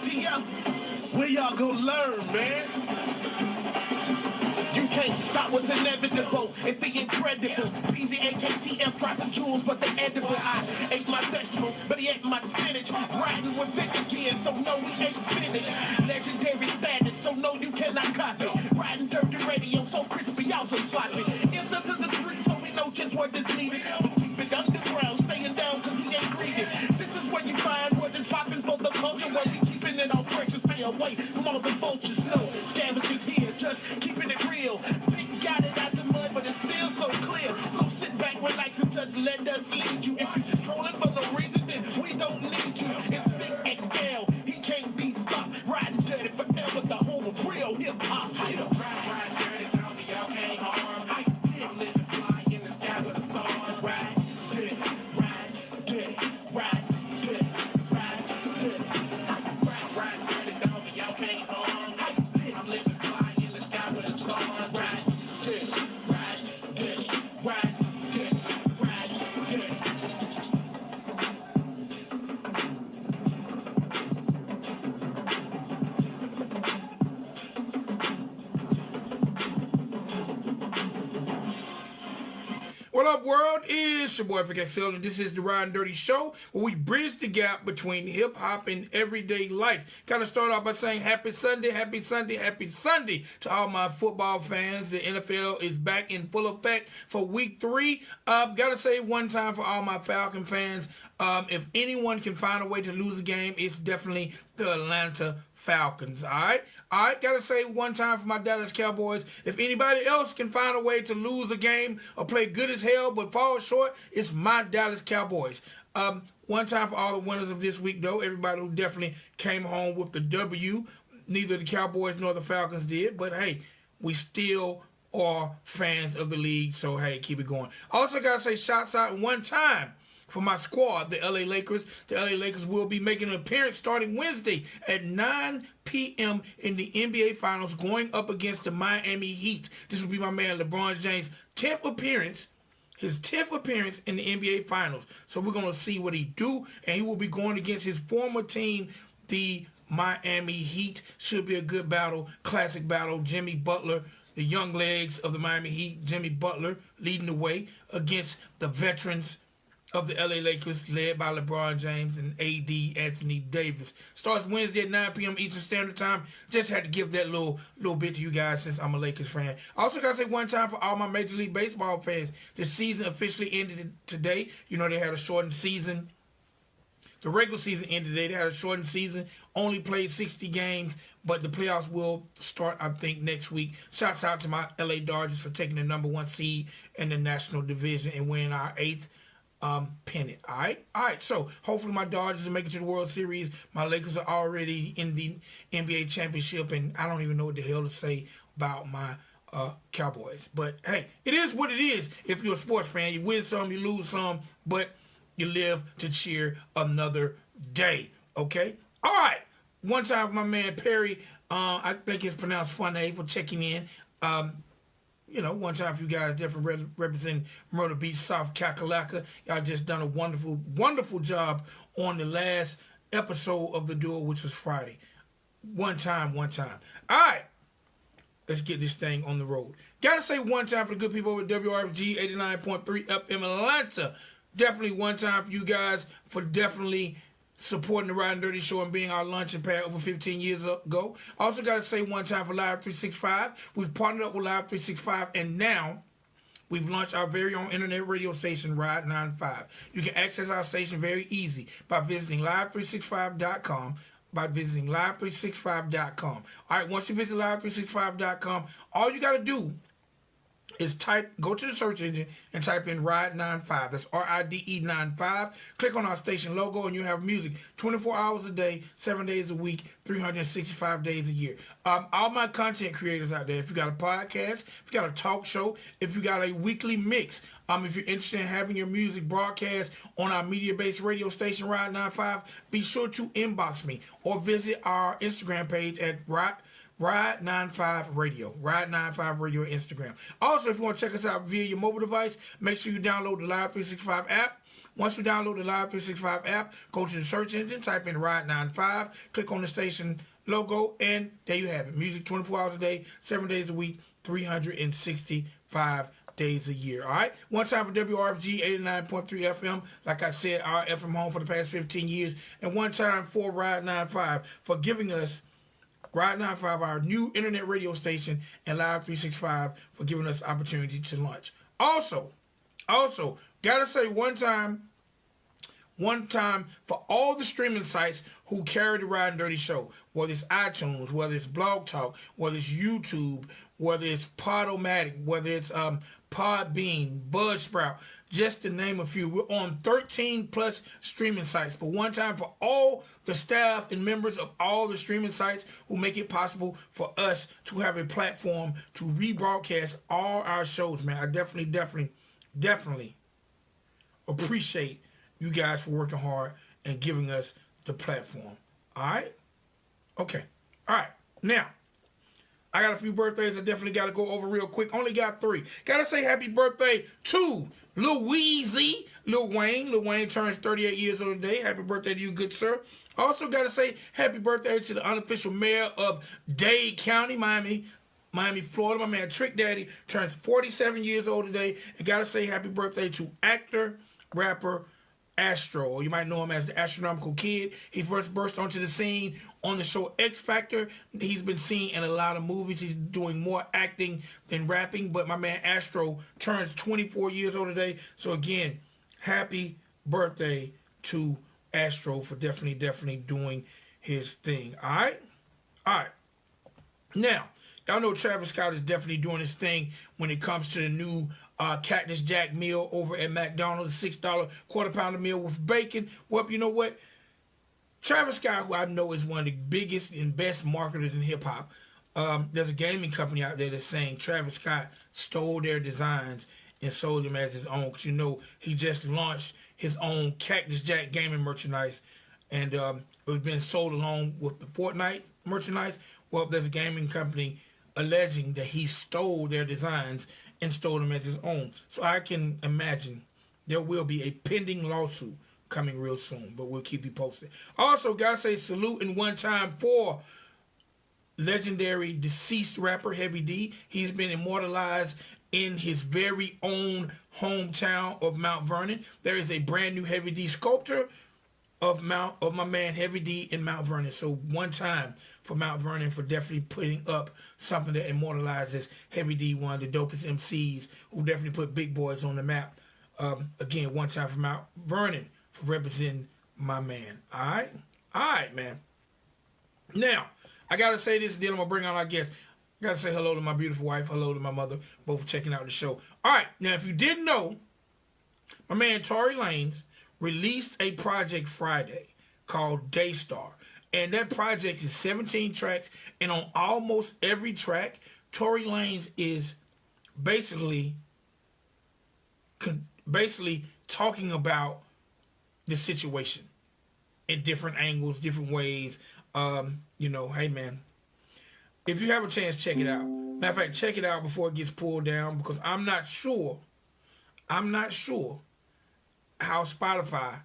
ATM, where y'all gonna learn, man? You can't stop what's inevitable. It's the incredible. PZAKTM profit jewels, but they edible. I ate my vegetable, but he ate my spinach. Riding with Vic again, so no, we ain't finished. Legendary status, so no, you cannot copy. Riding dirty radio, so crispy, also sloppy. It's up to the street, so we know just what is needed. Keep it underground, staying down, cause we ain't greedy. This is where you find what is popping for the culture, where we keeping it all precious. Stay away from all the vultures. No, scavengers here, just keeping it real. Big got it out the mud, but it's still so clear. So sit back, relax, and just let us eat you. If you're just trolling for no reason, then we don't need you. It's Big XL, he can't be stopped. Riding dirty forever, the home of real hip-hop. Ride dirty, tell me y'all ain't harm. I'm living fly in the sky with the stars. Ride dirty, ride dirty, ride dirty, ride dirty. Ride dirty, tell me y'all ain't harm. I'm living fly in the sky with the stars. Ride dirty, ride dirty, ride dirty, ride dirty. What up, world? It's your boy, Vic XL, and this is the Riding Dirty Show, where we bridge the gap between hip-hop and everyday life. Gotta start off by saying happy Sunday, happy Sunday, happy Sunday to all my football fans. The NFL is back in full effect for week 3. Gotta say one time for all my Falcon fans, if anyone can find a way to lose a game, it's definitely the Atlanta Falcons, all right? All right, gotta say one time for my Dallas Cowboys. If anybody else can find a way to lose a game or play good as hell but fall short, it's my Dallas Cowboys. One time for all the winners of this week, though. Everybody who definitely came home with the W. Neither the Cowboys nor the Falcons did, but hey, we still are fans of the league, so hey, keep it going. Also gotta say shouts out one time for my squad, the LA Lakers. The LA Lakers will be making an appearance starting Wednesday at 9 p.m. in the NBA Finals, going up against the Miami Heat. This will be my man LeBron James' 10th appearance, his 10th appearance in the NBA Finals. So we're going to see what he do, and he will be going against his former team, the Miami Heat. Should be a good battle, classic battle. Jimmy Butler, the young legs of the Miami Heat, Jimmy Butler leading the way against the veterans of the LA Lakers, led by LeBron James and AD Anthony Davis. Starts Wednesday at 9 p.m. Eastern Standard Time. Just had to give that little bit to you guys since I'm a Lakers fan. Also got to say one time for all my Major League Baseball fans, the season officially ended today. You know, they had a shortened season. The regular season ended today. They had a shortened season, only played 60 games, but the playoffs will start, I think, next week. Shouts out to my LA Dodgers for taking the #1 seed in the National Division and winning our 8th pennant. All right. So hopefully my Dodgers will make it to the World Series. My Lakers are already in the NBA championship, and I don't even know what the hell to say about my Cowboys. But hey, it is what it is. If you're a sports fan, you win some, you lose some, but you live to cheer another day. Okay. All right. One time for my man Perry. I think it's pronounced Funny, for checking in. You know, one time for you guys definitely representing Myrtle Beach, South Kakalaka. Y'all just done a wonderful, wonderful job on the last episode of The Duel, which was Friday. One time. All right. Let's get this thing on the road. Gotta say one time for the good people over at WRFG 89.3 FM in Atlanta. Definitely one time for you guys for definitely supporting the Riding Dirty Show and being our luncheon pad over 15 years ago. Also got to say one time for Live 365. We've partnered up with Live 365, and now we've launched our very own internet radio station, Ride 95. You can access our station very easy by visiting live365.com. Live365.com. All right, once you visit live365.com, all you got to do is go to the search engine and type in Ride 95. That's RIDE 95. Click on our station logo and you have music 24 hours a day, 7 days a week, 365 days a year. All my content creators out there, if you got a podcast, if you got a talk show, if you got a weekly mix, if you're interested in having your music broadcast on our media-based radio station, Ride 95, be sure to inbox me or visit our Instagram page at Ride 95 Radio. Ride 95 Radio Instagram. Also, if you want to check us out via your mobile device, make sure you download the Live 365 app. Once you download the Live 365 app, go to the search engine, type in Ride 95, click on the station logo, and there you have it. Music 24 hours a day, 7 days a week, 365 days a year. All right. One time for WRFG 89.3 FM. Like I said, our FM home for the past 15 years. And one time for Ride 95 for giving us Ride 95, our new internet radio station, and Live 365 for giving us opportunity to launch. Also, gotta say one time for all the streaming sites who carry the Ride and Dirty Show, whether it's iTunes, whether it's Blog Talk, whether it's YouTube, whether it's Podomatic, whether it's Podbean, Buzzsprout, just to name a few. We're on 13 plus streaming sites. But one time for all the staff and members of all the streaming sites who make it possible for us to have a platform to rebroadcast all our shows, man. I definitely appreciate you guys for working hard and giving us the platform. All right? Okay. All right. Now, I got a few birthdays I definitely got to go over real quick. Only got 3. Got to say happy birthday to Lil Weezy, Lil Wayne. Lil Wayne turns 38 years old today. Happy birthday to you, good sir. Also got to say happy birthday to the unofficial mayor of Dade County, Miami, Florida. My man Trick Daddy turns 47 years old today. And got to say happy birthday to actor, rapper, Astro, or you might know him as the Astronomical Kid. He first burst onto the scene on the show X Factor. He's been seen in a lot of movies. He's doing more acting than rapping. But my man Astro turns 24 years old today. So again, happy birthday to Astro for definitely doing his thing. All right? All right. Now, y'all know Travis Scott is definitely doing his thing when it comes to the new Cactus Jack meal over at McDonald's, $6 quarter pounder meal with bacon. Well, you know what? Travis Scott, who I know is one of the biggest and best marketers in hip hop, there's a gaming company out there that's saying Travis Scott stole their designs and sold them as his own. Because you know he just launched his own Cactus Jack gaming merchandise, and it was being sold along with the Fortnite merchandise. Well, there's a gaming company alleging that he stole their designs and stole them as his own. So I can imagine there will be a pending lawsuit coming real soon, but we'll keep you posted. Also, gotta say salute and one time for legendary deceased rapper Heavy D. He's been immortalized in his very own hometown of Mount Vernon. There is a brand new Heavy D sculpture of my man Heavy D in Mount Vernon. So one time for Mount Vernon for definitely putting up something that immortalizes Heavy D, one of the dopest MCs who definitely put big boys on the map. Again, one time for Mount Vernon for representing my man. All right? All right, man. Now, I got to say this, and then I'm going to bring on our guest. I got to say hello to my beautiful wife, hello to my mother, both checking out the show. All right, now if you didn't know, my man Tory Lanez released a project Friday called Daystar. And that project is 17 tracks. And on almost every track, Tory Lanez is basically talking about the situation in different angles, different ways. Hey, man, if you have a chance, check it out. Matter of fact, check it out before it gets pulled down, because I'm not sure how Spotify,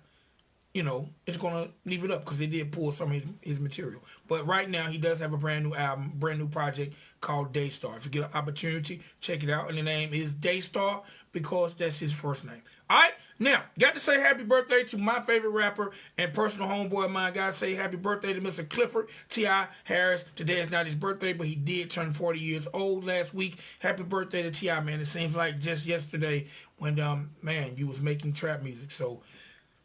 is going to leave it up, because they did pull some of his material. But right now, he does have a brand new album, brand new project called Daystar. If you get an opportunity, check it out. And the name is Daystar because that's his first name. All right? Now, got to say happy birthday to my favorite rapper and personal homeboy of mine. Got to say happy birthday to Mr. Clifford T.I. Harris. Today is not his birthday, but he did turn 40 years old last week. Happy birthday to T.I., man. It seems like just yesterday when, you was making trap music. So,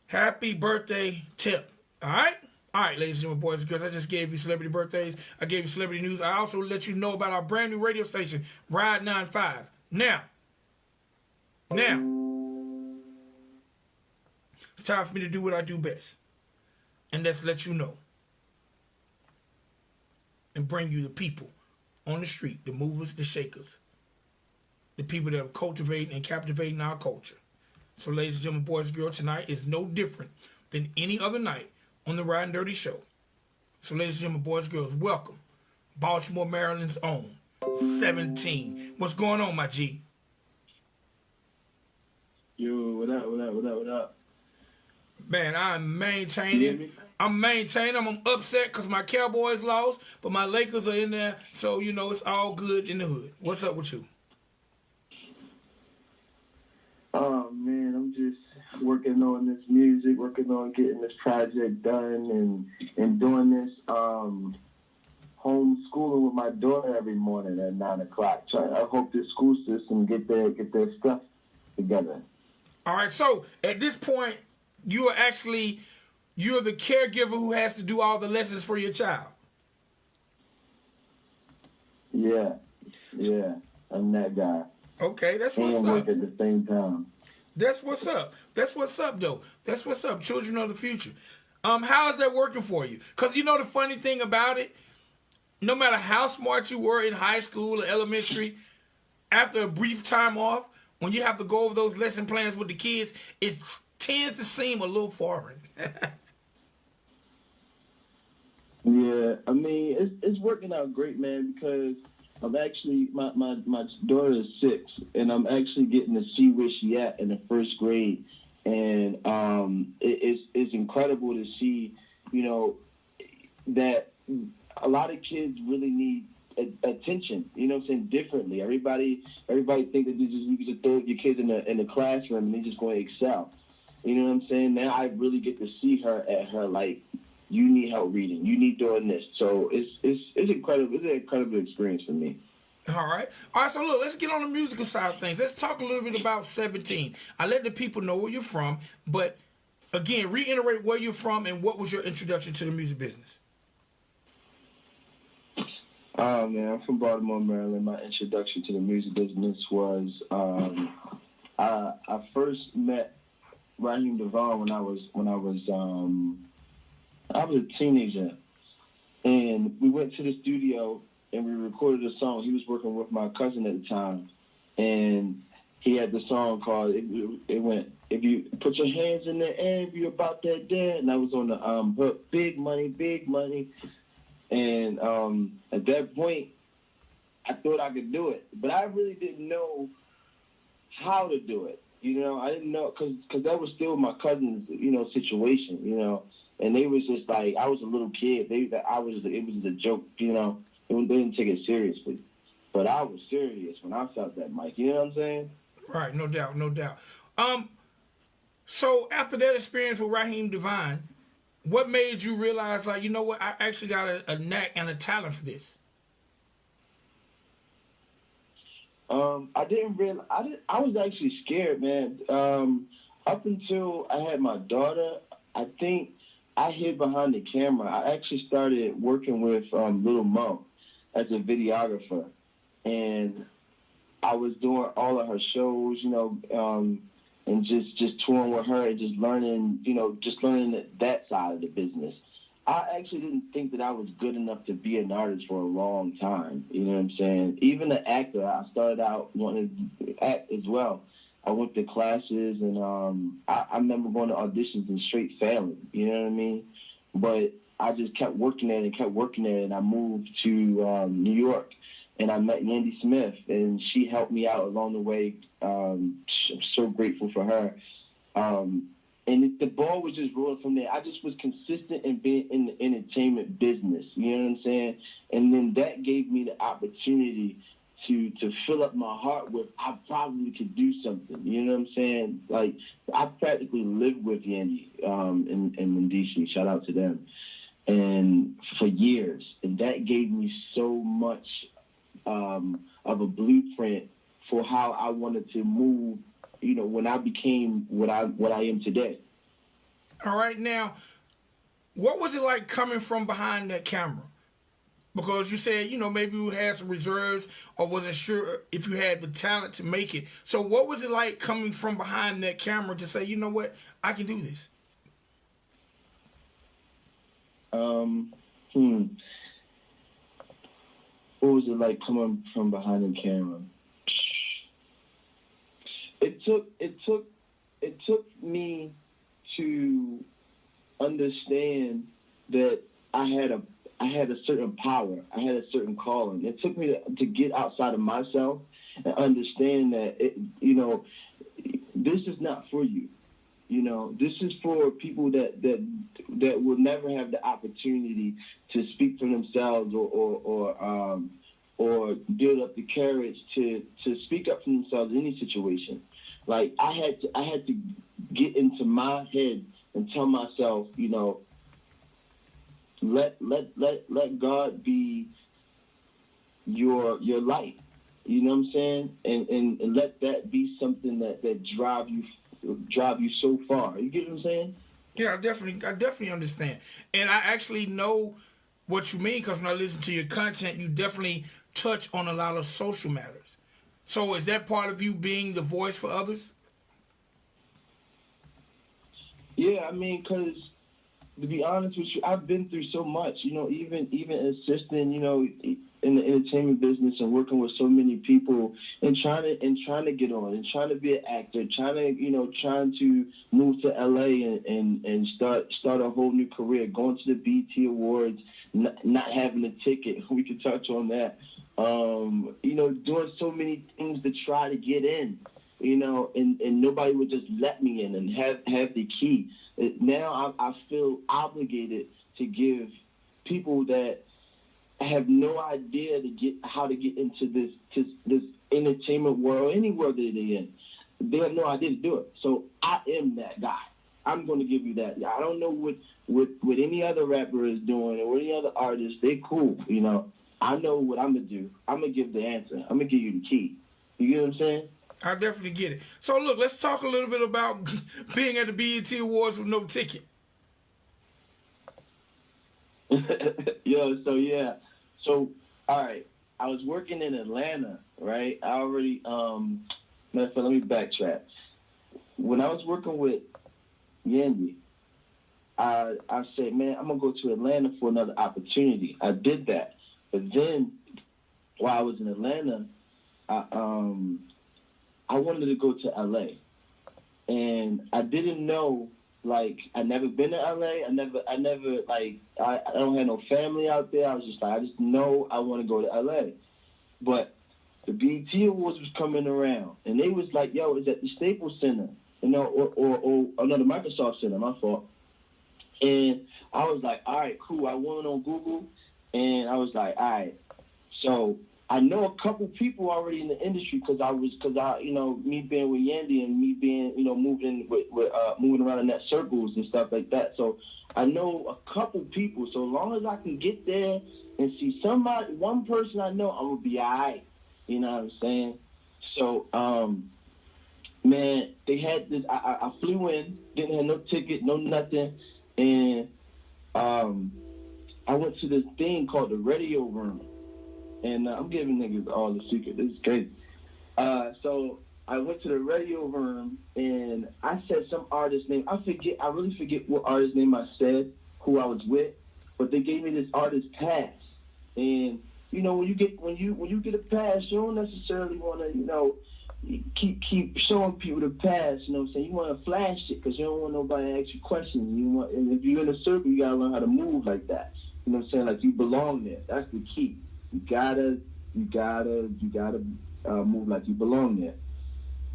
happy birthday, Tip. All right? All right, ladies and gentlemen, boys and girls, I just gave you celebrity birthdays. I gave you celebrity news. I also let you know about our brand new radio station, Ride 95. Now, it's time for me to do what I do best. And that's let you know. And bring you the people on the street, the movers, the shakers. The people that are cultivating and captivating our culture. So, ladies and gentlemen, boys and girls, tonight is no different than any other night on the Ride and Dirty Show. So, ladies and gentlemen, boys and girls, welcome. Baltimore, Maryland's own 17. What's going on, my G? Yo, what up? Man, I'm You hear maintaining. me? I'm upset because my Cowboys lost, but my Lakers are in there, so you know it's all good in the hood. What's up with you? Oh man, I'm just working on this music, working on getting this project done, and doing this homeschooling with my daughter every morning at 9 o'clock. I hope the school system get their stuff together. All right, so at this point, you're the caregiver who has to do all the lessons for your child. Yeah, I'm that guy. Okay, that's what's And up. work at the same time. That's what's up. That's what's up, though. That's what's up. Children of the future. How is that working for you? Because you know the funny thing about it, no matter how smart you were in high school or elementary, after a brief time off, when you have to go over those lesson plans with the kids, it tends to seem a little foreign. Yeah, I mean it's working out great, man. Because I'm actually my daughter is 6, and I'm actually getting to see where she at in the first grade, and it's incredible to see, you know, that a lot of kids really need attention. You know what I'm saying? Differently. Everybody think that you can just throw your kids in the classroom and they're just going to excel. You know what I'm saying? Now I really get to see her at her like, you need help reading, you need doing this. So it's incredible. It's an incredible experience for me. All right. So look, let's get on the musical side of things. Let's talk a little bit about 17. I let the people know where you're from, but again, reiterate where you're from and what was your introduction to the music business. Oh man, I'm from Baltimore, Maryland. My introduction to the music business was I first met Raheem Devon when I was a teenager, and we went to the studio and we recorded a song. He was working with my cousin at the time, and he had the song called it went, if you put your hands in the air, if you're about that dead, and I was on the hook, big money, and at that point I thought I could do it, but I really didn't know how to do it. You know, I didn't know because that was still my cousin's, you know, situation, you know, and they was just like, I was a little kid. It was a joke, you know. They didn't take it seriously, but I was serious when I felt that mic. You know what I'm saying? Right, no doubt. So after that experience with Raheem Devine, what made you realize, like, you know what, I actually got a knack and a talent for this? I was actually scared, man. Up until I had my daughter, I think I hid behind the camera. I actually started working with Little Mo as a videographer, and I was doing all of her shows, you know, and just touring with her and just learning that side of the business. I actually didn't think that I was good enough to be an artist for a long time. You know what I'm saying? Even an actor, I started out wanting to act as well. I went to classes, and I remember going to auditions and straight failing. You know what I mean? But I just kept working at it, and I moved to New York, and I met Yandy Smith, and she helped me out along the way. I'm so grateful for her. And the ball was just rolling from there. I just was consistent in being in the entertainment business. You know what I'm saying? And then that gave me the opportunity to fill up my heart with, I probably could do something. You know what I'm saying? Like, I practically lived with Yandy in D.C. Shout out to them. And for years. And that gave me so much of a blueprint for how I wanted to move, you know, when I became what I am today. All right, now, what was it like coming from behind that camera? Because you said, you know, maybe you had some reserves or wasn't sure if you had the talent to make it. So what was it like coming from behind that camera to say, you know what, I can do this? What was it like coming from behind the camera? It took me to understand that I had a certain power. I had a certain calling. It took me to get outside of myself and understand that, you know, this is not for you. You know, this is for people that will never have the opportunity to speak for themselves or build up the courage to speak up for themselves in any situation. Like I had to get into my head and tell myself, you know, let God be your light. You know what I'm saying? And let that be something that drive you so far. You get what I'm saying? Yeah, I definitely understand. And I actually know what you mean, because when I listen to your content, you definitely touch on a lot of social matters. So is that part of you being the voice for others? Yeah, I mean, because to be honest with you, I've been through so much, you know, even assisting, you know, in the entertainment business and working with so many people and trying to get on and trying to be an actor, trying to move to LA and start a whole new career, going to the BET Awards, not having a ticket. We could touch on that. You know, doing so many things to try to get in, you know, and nobody would just let me in and have the key. Now I feel obligated to give people that have no idea how to get into this entertainment world, any world that they're in. They have no idea to do it. So I am that guy. I'm going to give you that. I don't know what any other rapper is doing or any other artist. They cool, you know. I know what I'm going to do. I'm going to give the answer. I'm going to give you the key. You get what I'm saying? I definitely get it. So look, let's talk a little bit about being at the BET Awards with no ticket. So, all right, I was working in Atlanta, right? I already, let me backtrack. When I was working with Yandy, I said, man, I'm going to go to Atlanta for another opportunity. I did that. But then, while I was in Atlanta, I wanted to go to LA. And I didn't know, like, I never been to LA. I don't have no family out there. I was just like, I just know I want to go to LA. But the BET Awards was coming around, and they was like, yo, it's at the Staples Center, you know, or no, the Microsoft Center, my fault. And I was like, all right, cool. I went on Google, and I was like, all right. So I know a couple people already in the industry because you know, me being with Yandy and me being, you know, moving around in that circles and stuff like that. So I know a couple people. So as long as I can get there and see one person I know, I'm gonna be all right. You know what I'm saying? So, man, they had this. I flew in, didn't have no ticket, no nothing, and I went to this thing called the radio room. And I'm giving niggas all the secret. This is crazy. So I went to the radio room, and I said some artist name. I really forget what artist name I said, who I was with. But they gave me this artist pass. And, you know, when you get a pass, you don't necessarily want to, you know, keep showing people the pass. You know what I'm saying? You want to flash it because you don't want nobody to ask you questions. And if you're in a circle, you got to learn how to move like that. You know what I'm saying? Like, you belong there. That's the key. You gotta move like you belong there.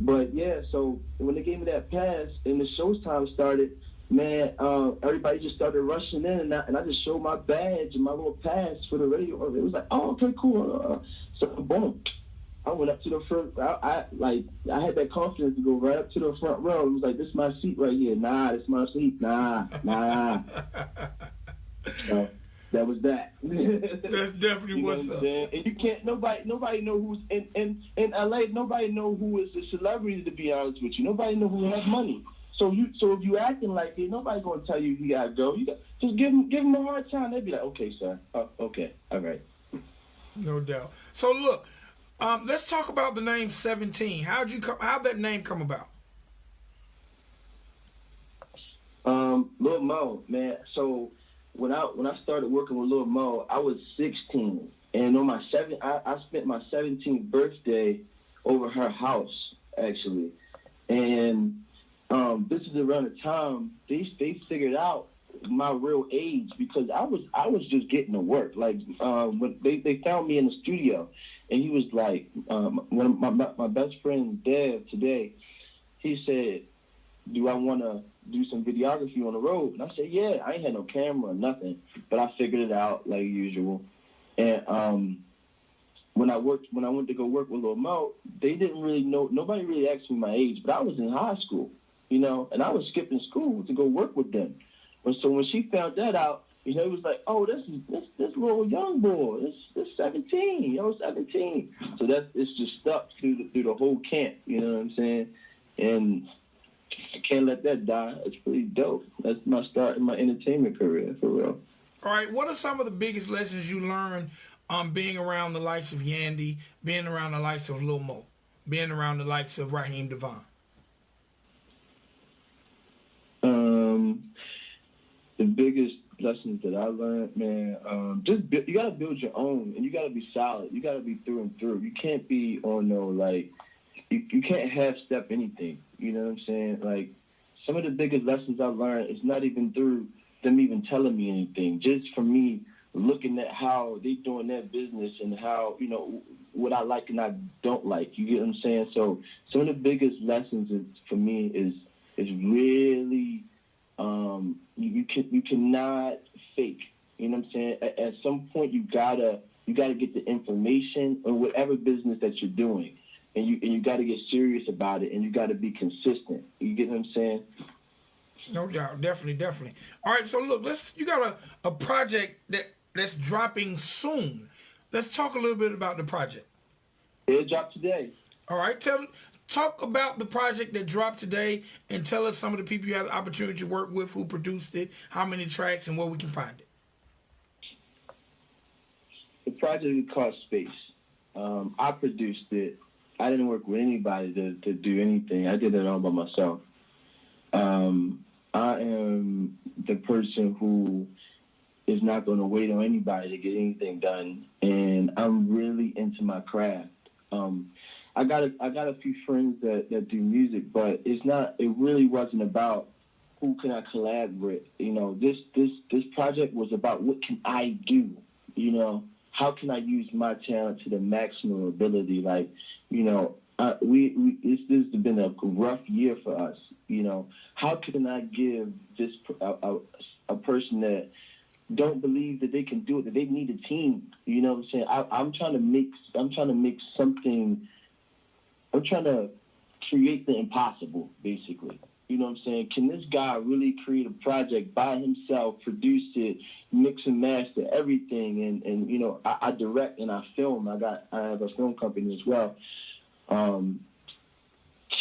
But yeah, so when they gave me that pass and the show's time started, man, everybody just started rushing in, and I just showed my badge and my little pass for the radio. It was like, oh, okay, cool. So boom, I went up to the front. I had that confidence to go right up to the front row. It was like, this is my seat right here. Nah, this is my seat. Nah. So that was that. That's definitely what's up. And you can't. Nobody know who's in LA. Nobody know who is a celebrity. To be honest with you, nobody know who has money. So if you acting like it, nobody gonna tell you gotta go. Just give them a hard time. They'll be like, okay, sir. Okay, all right. No doubt. So look, let's talk about the name 17. How'd that name come about? Lil Mo, man. So when I started working with Lil Mo, I was 16, and on I spent my 17th birthday over her house actually, and this is around the time they figured out my real age because I was just getting to work. Like when they found me in the studio, and he was like, one of my best friend Dev today, he said, do I want to do some videography on the road? And I said, yeah. I ain't had no camera or nothing, but I figured it out like usual. And when I went to go work with Lil Mo, they didn't really know. Nobody really asked me my age, but I was in high school, and I was skipping school to go work with them. And so when she found that out, it was like, oh, this little young boy, this 17, 17. So it's just stuck through the whole camp. You know what I'm saying? And I can't let that die. It's pretty dope. That's my start in my entertainment career, for real. All right, what are some of the biggest lessons you learned being around the likes of Yandy, being around the likes of Lil Mo, being around the likes of Raheem DeVaughn? The biggest lessons that I learned, man, you got to build your own, and you got to be solid. You got to be through and through. You can't be on you can't half-step anything. You know what I'm saying? Like, some of the biggest lessons I learned is not even through them even telling me anything. Just for me looking at how they doing their business and how, what I like and I don't like. You get what I'm saying? So some of the biggest lessons for me is really you cannot fake. You know what I'm saying? At some point you gotta get the information on whatever business that you're doing. And you got to get serious about it, and you got to be consistent. You get what I'm saying? No doubt, definitely. All right, so look, you got a project that's dropping soon. Let's talk a little bit about the project. It dropped today. All right, talk about the project that dropped today, and tell us some of the people you had the opportunity to work with, who produced it, how many tracks, and where we can find it. The project is called Space. I produced it. I didn't work with anybody to do anything. I did it all by myself. I am the person who is not going to wait on anybody to get anything done, and I'm really into my craft. I got a few friends that do music, but it really wasn't about who can I collab with. This project was about what can I do. How can I use my talent to the maximum ability? Like, this has been a rough year for us. How can I give this a person that don't believe that they can do it, that they need a team? You know what I'm saying? I'm trying to make something. I'm trying to create the impossible, basically. You know what I'm saying? Can this guy really create a project by himself, produce it, mix and master everything, and I direct and I film. I have a film company as well. Can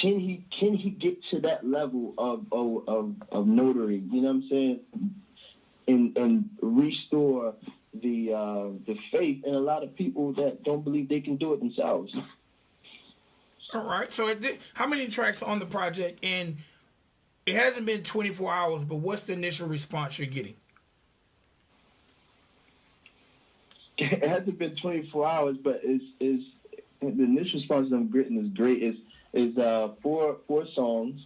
he get to that level of notary? You know what I'm saying? And restore the faith in a lot of people that don't believe they can do it themselves. All right. So how many tracks on the project? And it hasn't been 24 hours, but what's the initial response you're getting? It hasn't been 24 hours, but the initial response that I'm getting is great. Is 4 songs.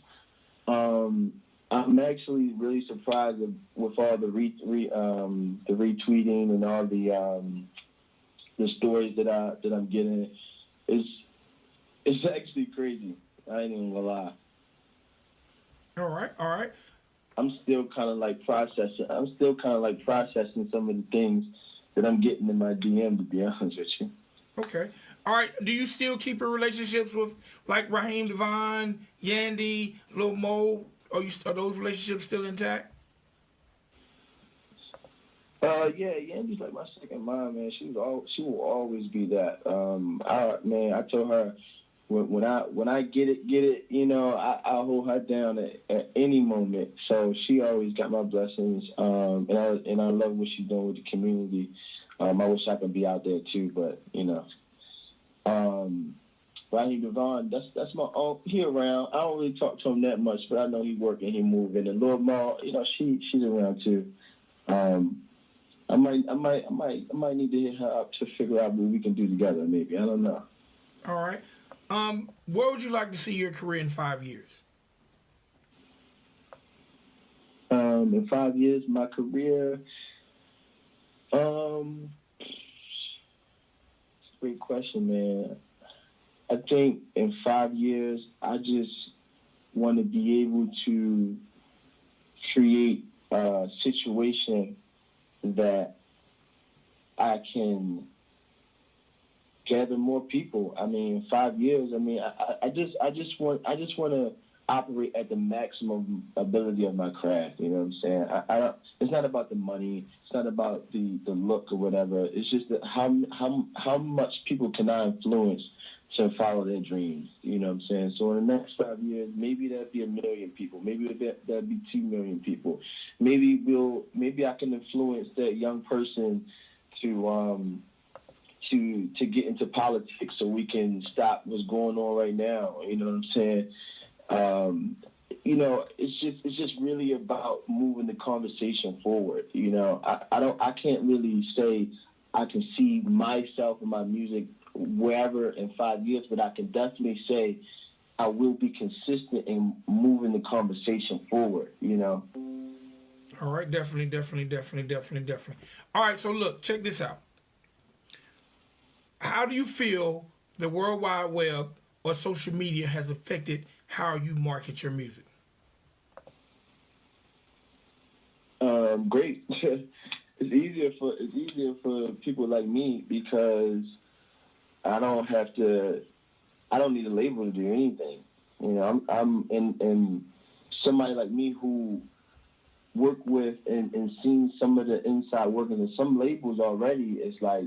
I'm actually really surprised with all the retweeting and all the stories that I'm getting. It's actually crazy. I ain't even gonna lie. All right. I'm still kind of like processing some of the things that I'm getting in my DM, to be honest with you. Okay. All right. Do you still keep in relationships with like Raheem DeVaughn, Yandy, Lil Mo? Are those relationships still intact? Yeah, Yandy's like my second mom, man. She will always be that. I told her when I get it, I'll hold her down at any moment. So she always got my blessings. And I love what she's doing with the community. I wish I could be out there too, but Raheem DeVaughn, that's my own. He around. I don't really talk to him that much, but I know he working, he moving. And Lil Mo, she's around too. I might need to hit her up to figure out what we can do together. Maybe, I don't know. All right. Where would you like to see your career in 5 years? In 5 years, my career. Great question, man. I think in 5 years, I want to be able to create a situation that I can gather more people. I mean, 5 years. I mean, I just want to operate at the maximum ability of my craft. You know what I'm saying? I don't. It's not about the money. It's not about the look or whatever. It's just that how much people can I influence to follow their dreams. You know what I'm saying? So in the next 5 years, maybe that'd be 1 million people. Maybe that'd be 2 million people. Maybe I can influence that young person to get into politics so we can stop what's going on right now. You know what I'm saying? You know, it's just really about moving the conversation forward. You know, I can't really say I can see myself and my music wherever in 5 years, but I can definitely say I will be consistent in moving the conversation forward, you know? All right, definitely. All right, so look, check this out. How do you feel the World Wide Web or social media has affected how you market your music? Great. It's easier for people like me because I don't need a label to do anything. You know, I'm and somebody like me who work with and seen some of the inside workings of some labels already. It's like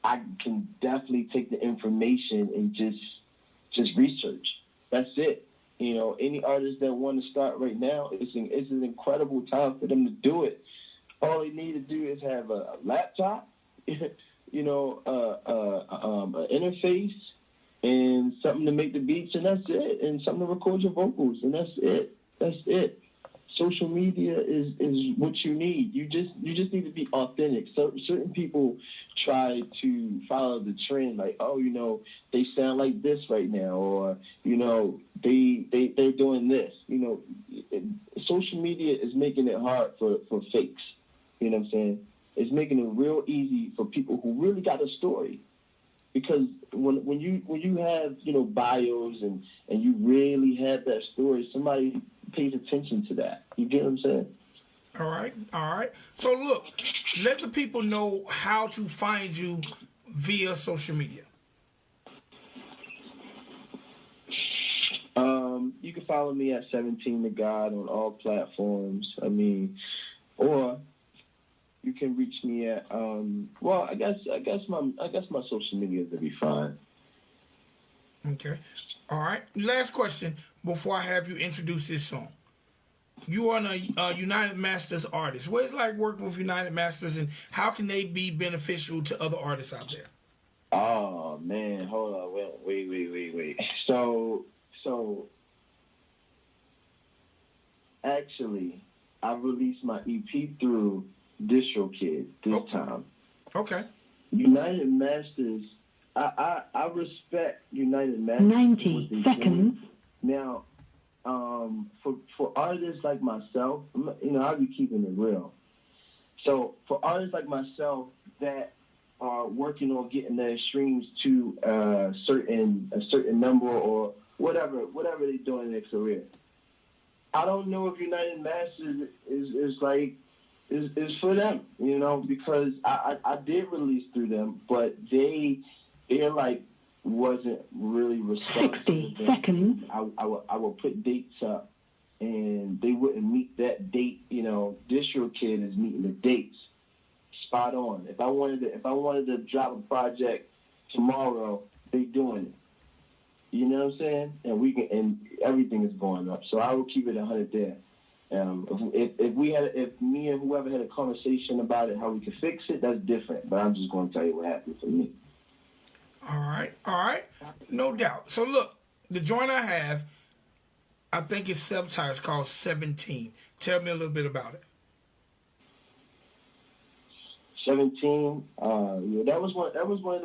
I can definitely take the information and just research. That's it. You know, any artist that want to start right now, it's an incredible time for them to do it. All they need to do is have a laptop, you know, an interface, and something to make the beats, and that's it, and something to record your vocals, and that's it. Social media is what you need. You just need to be authentic. So certain people try to follow the trend, like, oh, you know, they sound like this right now, or you know, they're doing this. You know, social media is making it hard for fakes. You know what I'm saying? It's making it real easy for people who really got a story. Because when you have, you know, bios and you really have that story, somebody pays attention to that. You get what I'm saying? All right. So look, let the people know how to find you via social media. You can follow me at 17 to God on all platforms. I mean, or you can reach me at well, I guess my social media will be fine. Okay. All right. Last question before I have you introduce this song. You are a United Masters artist. What is it like working with United Masters, and how can they be beneficial to other artists out there? Oh man, hold on, wait. So actually, I released my EP through DistroKid this time. Okay. United Masters, I respect United Masters. 90 seconds. Now, for artists like myself, you know, I'll be keeping it real. So for artists like myself that are working on getting their streams to a certain number or whatever they're doing in their career, I don't know if United Masters is for them, you know, because I did release through them, but they're like wasn't really responsive. 60 seconds. I would put dates up, and they wouldn't meet that date. You know, DistroKid is meeting the dates spot on. If I wanted to drop a project tomorrow, they doing it. You know what I'm saying? And everything is going up. So I will keep it 100 there. If me and whoever had a conversation about it, how we could fix it, that's different. But I'm just going to tell you what happened for me. All right. No doubt. So look, the joint I have, I think it's self-titled. It's called 17. Tell me a little bit about it. 17. Yeah, that was one of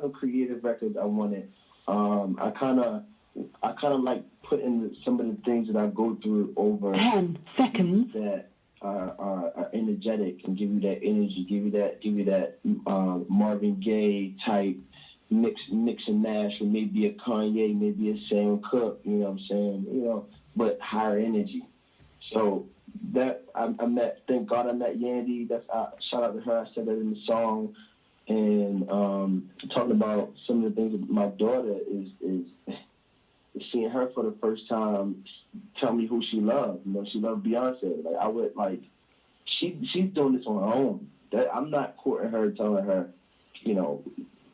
the creative records I wanted. I kind of like putting some of the things that I go through over 10 seconds that are energetic and give you that energy, give you that Marvin Gaye type, mix and mash, or maybe a Kanye, maybe a Sam Cooke, you know what I'm saying? You know, but higher energy. So that I met, thank God I met Yandy. Shout out to her. I said that in the song. And talking about some of the things that my daughter is seeing her for the first time tell me who she loved. You know, she loved Beyonce. Like I would like she's doing this on her own. That I'm not courting her, telling her, you know,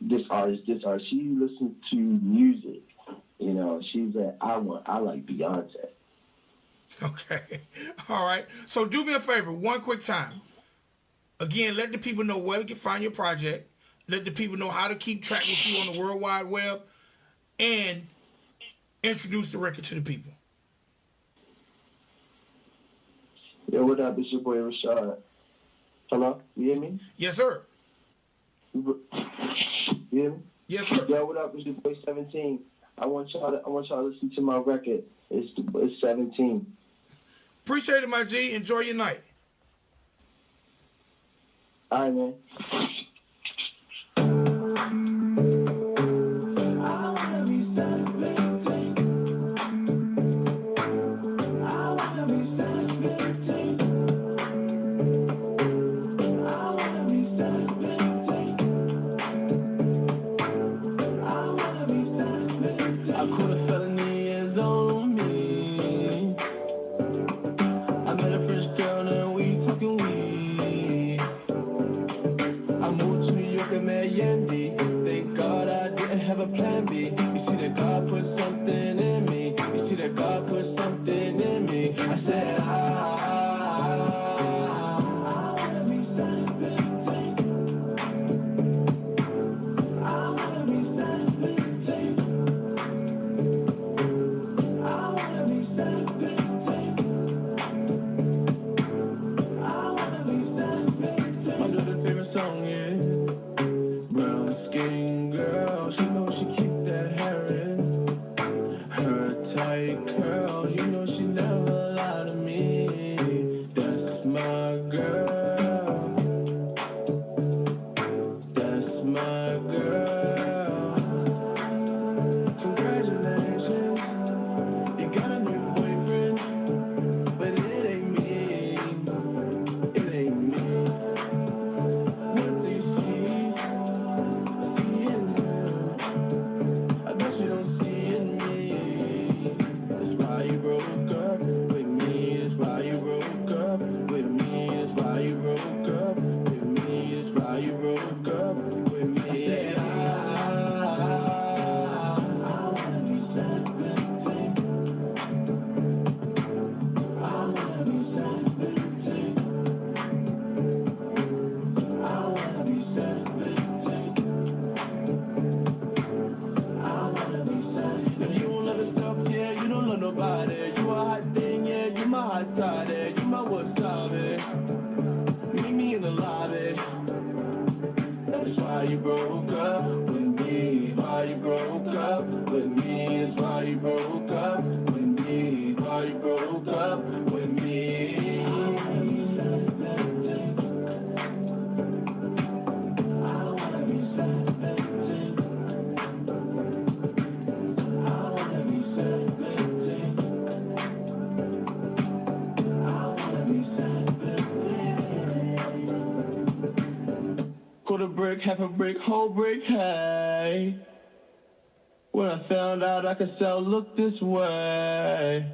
this artist. She listens to music. You know, she's like, I like Beyonce. Okay. All right. So do me a favor, one quick time. Again, let the people know where they can find your project. Let the people know how to keep track with you on the World Wide Web. And introduce the record to the people. Yo, what up? It's your boy Rashad. Hello? You hear me? Yes, sir. You hear me? Yes, sir. Yo, what up? It's your boy 17. I want y'all to listen to my record. It's 17. Appreciate it, my G. Enjoy your night. All right, man. Yandy. Thank God I didn't have a plan B. You see that God put something in me. You see that God put something in me. I said, I wanna be something. I wanna be something. I wanna be something. I wanna be something. I know the favorite song is girl, she knows she keep that hair in her tight curl. You know she never lie to me. That's my girl. That's my girl. Congratulations, you got a new boyfriend, but it ain't me. It ain't me. What do you see? Meet me in the lobby. That's why you broke up with me. Why you broke up with me? It's why you broke up with me. Why you broke up with me? I wanna be something. I wanna be something. I wanna be something. Quarter brick, half a brick, whole brick, hey. When I found out I could sell, look this way.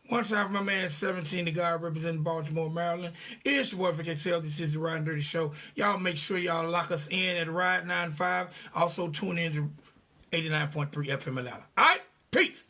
One time for my man 17, the guy representing Baltimore, Maryland. It's your boy Vic XL. This is the Ride and Dirty Show. Y'all make sure y'all lock us in at Ride 95. Also tune in to 89.3 FM Atlanta. All right? Peace.